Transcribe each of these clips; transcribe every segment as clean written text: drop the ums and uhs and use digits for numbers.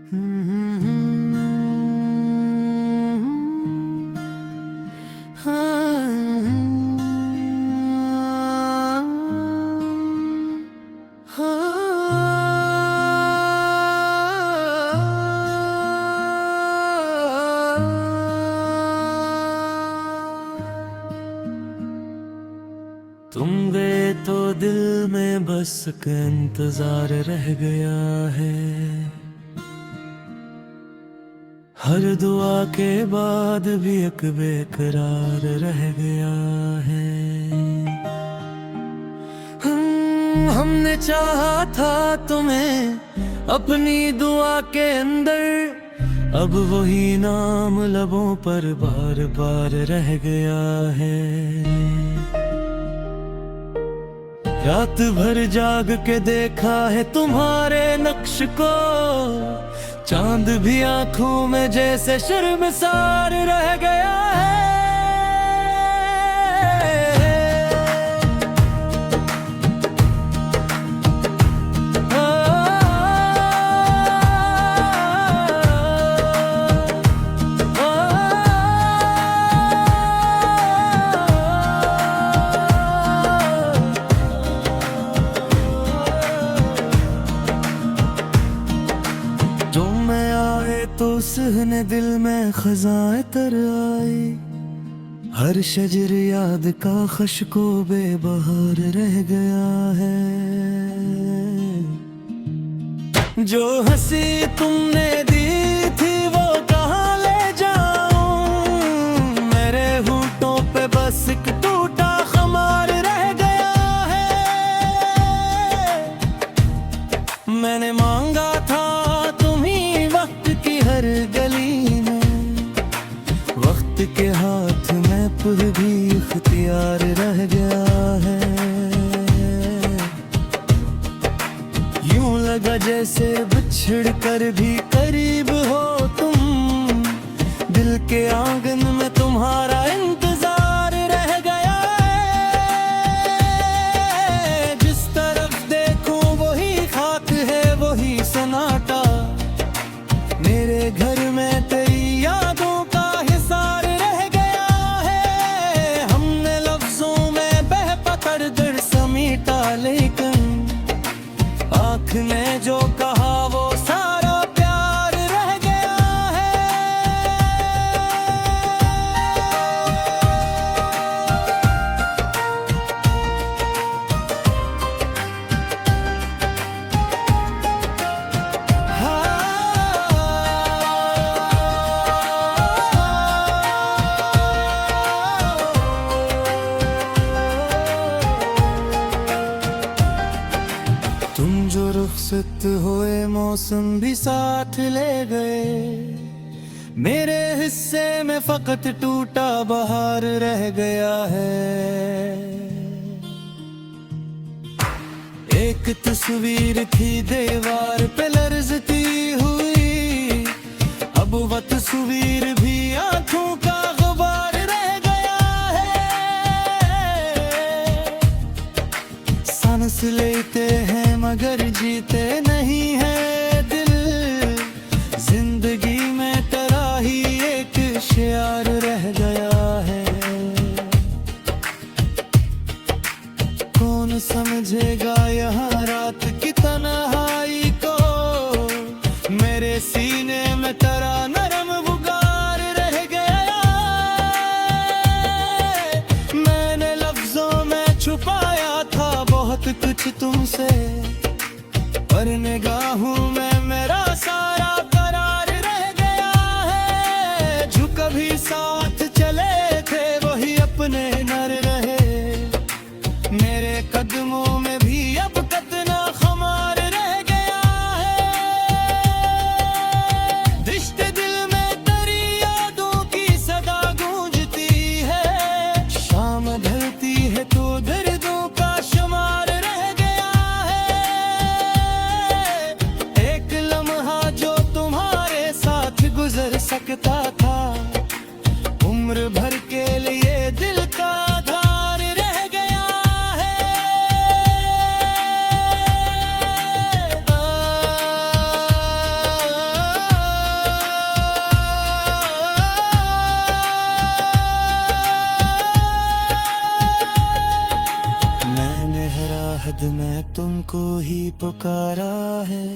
तुम गए तो दिल में बस का इंतजार रह गया है। हर दुआ के बाद भी एक बेकरार रह गया है। हमने चाहा था तुम्हें अपनी दुआ के अंदर, अब वही नाम लबों पर बार बार रह गया है। रात भर जाग के देखा है तुम्हारे नक्श को, चांद भी आंखों में जैसे शर्मसार रह गया है। तो सहने दिल में खजाएं तर आई, हर शजर याद का खशको बेबहार रह गया है। जो हंसी तुमने दी थी वो कहाँ ले जाऊं, मेरे होठों पे बस एक टूटा खमार रह गया है। मैंने मांगा था हर गली में, वक्त के हाथ में खुद भी इख्तियार रह गया है। यूं लगा जैसे बिछड़ कर भी करीब हो तुम, दिल के आंगन में तुम्हारा इंतजार रह गया है। जिस तरफ देखूं वही खाक है वही सन्नाटा, मेरे घर में तेरी यादों का हिसार रह गया है। हमने लफ्जों में बह पकड़ कर समीटा, लेकिन आँख ने जो कहा वो सारा प्यार रह गया है। तुम जो रुखसत हुए मौसम भी साथ ले गए, मेरे हिस्से में फकत टूटा बहार रह गया है। एक तस्वीर थी दीवार पे लरजती हुई, अब वो तस्वीर भी आंखों का गुबार रह गया है। सांस लेते हैं मगर जीते नहीं है दिल, जिंदगी में तेरा ही एक शियार रह गया है। कौन समझेगा यहाँ रात की तन्हाई को, मेरे सीने में तेरा नरम बुगार रह गया। मैंने लफ्जों में छुपाया था बहुत कुछ तुमसे, पर निगाहों में मेरा सारा करार रह गया है। जो कभी साथ चले थे वही अपने नर रहे, मेरे कदमों में भी अब कितना खमार रह गया है। दिश्ते दिल में तेरी यादों की सदा गूंजती है, शाम ढलती है तो दर्दों का शुमार रह गया है। एक हद में तुमको ही पुकारा है,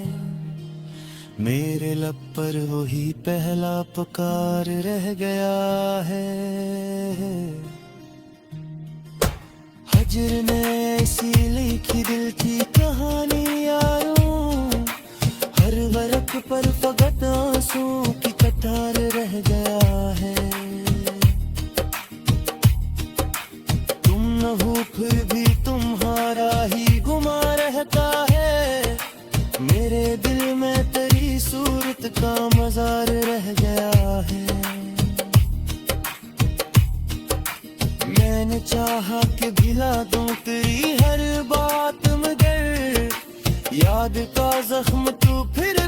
मेरे लब पर वही पहला पुकार रह गया है। हजर ने ऐसी लिखी दिल की कहानी यारों, हर वर्क पर फकत आंसू की कतार रह गया है। तुम न हो फिर भी तुम्हारा ही गुमा रहता है, मेरे दिल में तेरी सूरत का मजार रह गया है। मैंने चाहा कि भिला दूं तेरी हर बात, मगर याद का जख्म तू फिर